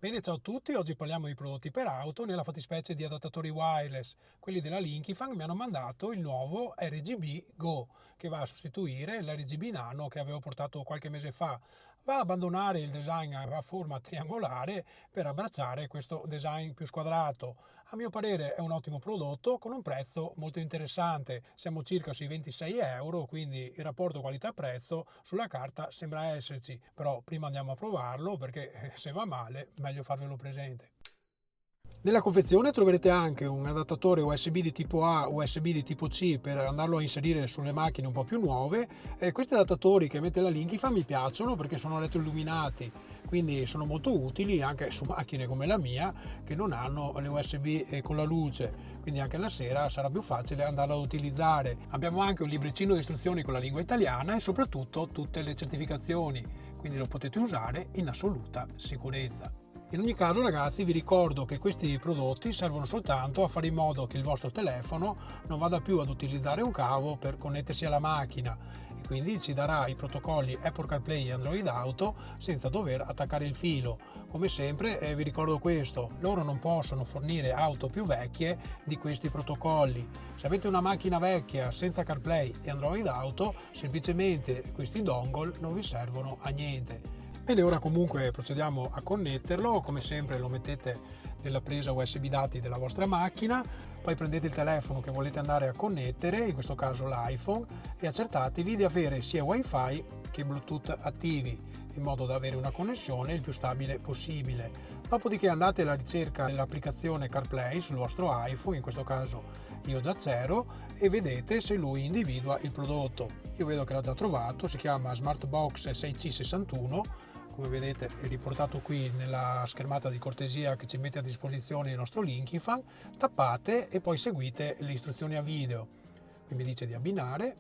Bene, ciao a tutti, oggi parliamo di prodotti per auto, nella fattispecie di adattatori wireless. Quelli della Linkifang mi hanno mandato il nuovo RGB Go, che va a sostituire l'RGB Nano che avevo portato qualche mese fa. Va a abbandonare il design a forma triangolare per abbracciare questo design più squadrato. A mio parere è un ottimo prodotto con un prezzo molto interessante, siamo circa sui 26 euro, quindi il rapporto qualità-prezzo sulla carta sembra esserci, però prima andiamo a provarlo perché se va male meglio farvelo presente. Nella confezione troverete anche un adattatore USB di tipo A, USB di tipo C per andarlo a inserire sulle macchine un po' più nuove. Questi adattatori che mette la Linkifang mi piacciono perché sono retroilluminati, quindi sono molto utili anche su macchine come la mia che non hanno le USB con la luce, quindi anche la sera sarà più facile andarlo ad utilizzare. Abbiamo anche un libricino di istruzioni con la lingua italiana e soprattutto tutte le certificazioni, quindi lo potete usare in assoluta sicurezza. In ogni caso ragazzi vi ricordo che questi prodotti servono soltanto a fare in modo che il vostro telefono non vada più ad utilizzare un cavo per connettersi alla macchina e quindi ci darà i protocolli Apple CarPlay e Android Auto senza dover attaccare il filo. Come sempre vi ricordo questo, loro non possono fornire auto più vecchie di questi protocolli. Se avete una macchina vecchia senza CarPlay e Android Auto, semplicemente questi dongle non vi servono a niente. Bene, ora comunque procediamo a connetterlo, come sempre lo mettete nella presa USB dati della vostra macchina, poi prendete il telefono che volete andare a connettere, in questo caso l'iPhone, e accertatevi di avere sia Wi-Fi che Bluetooth attivi, in modo da avere una connessione il più stabile possibile. Dopodiché andate alla ricerca dell'applicazione CarPlay sul vostro iPhone, in questo caso io già c'ero, e vedete se lui individua il prodotto. Io vedo che l'ha già trovato, si chiama Smartbox 6C61, come vedete è riportato qui nella schermata di cortesia che ci mette a disposizione il nostro Linkifang. Tappate e poi seguite le istruzioni a video. Qui mi dice di abbinare,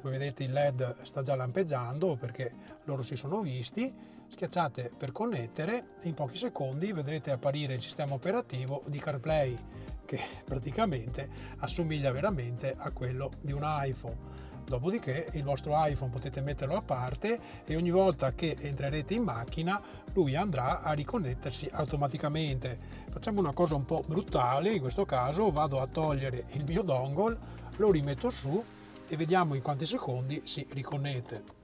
come vedete il LED sta già lampeggiando perché loro si sono visti. Schiacciate per connettere e in pochi secondi vedrete apparire il sistema operativo di CarPlay, che praticamente assomiglia veramente a quello di un iPhone. Dopodiché il vostro iPhone potete metterlo a parte e ogni volta che entrerete in macchina lui andrà a riconnettersi automaticamente. Facciamo una cosa un po' brutale, in questo caso vado a togliere il mio dongle, lo rimetto su e vediamo in quanti secondi si riconnette.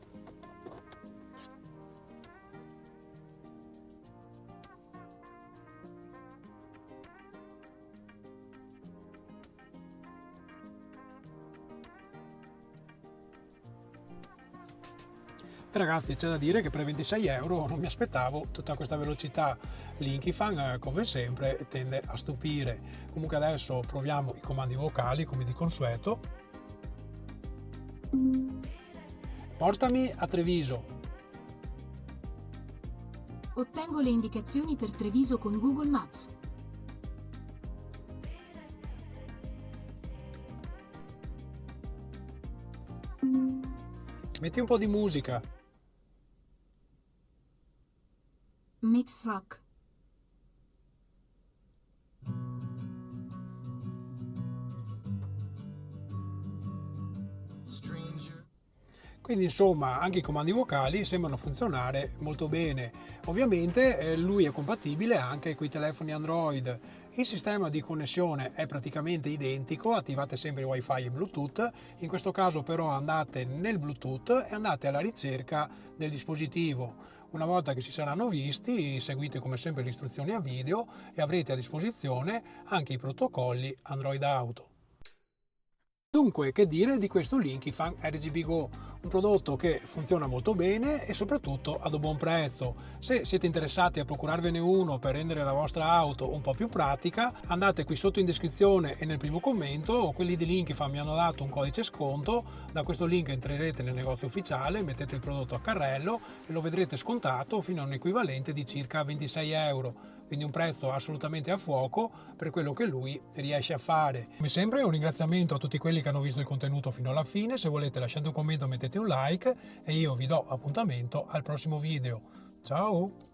Ragazzi, c'è da dire che per 26 euro non mi aspettavo tutta questa velocità. Linkifang, come sempre, tende a stupire. Comunque adesso proviamo i comandi vocali come di consueto. Portami a Treviso. Ottengo le indicazioni per Treviso con Google Maps. Metti un po' di musica. Mix Rock. Quindi insomma anche i comandi vocali sembrano funzionare molto bene. Ovviamente lui è compatibile anche con i telefoni Android. Il sistema di connessione è praticamente identico, attivate sempre Wi-Fi e Bluetooth. In questo caso però andate nel Bluetooth e andate alla ricerca del dispositivo. Una volta che si saranno visti, seguite come sempre le istruzioni a video e avrete a disposizione anche i protocolli Android Auto. Dunque, che dire di questo Linkifang RGB Go? Un prodotto che funziona molto bene e soprattutto ad un buon prezzo. Se siete interessati a procurarvene uno per rendere la vostra auto un po' più pratica, andate qui sotto in descrizione e nel primo commento. Quelli di Linkifang mi hanno dato un codice sconto, da questo link entrerete nel negozio ufficiale, mettete il prodotto a carrello e lo vedrete scontato fino a un equivalente di circa 26 euro. Quindi un prezzo assolutamente a fuoco per quello che lui riesce a fare. Come sempre un ringraziamento a tutti quelli che hanno visto il contenuto fino alla fine. Se volete lasciate un commento, mettete un like e io vi do appuntamento al prossimo video. Ciao!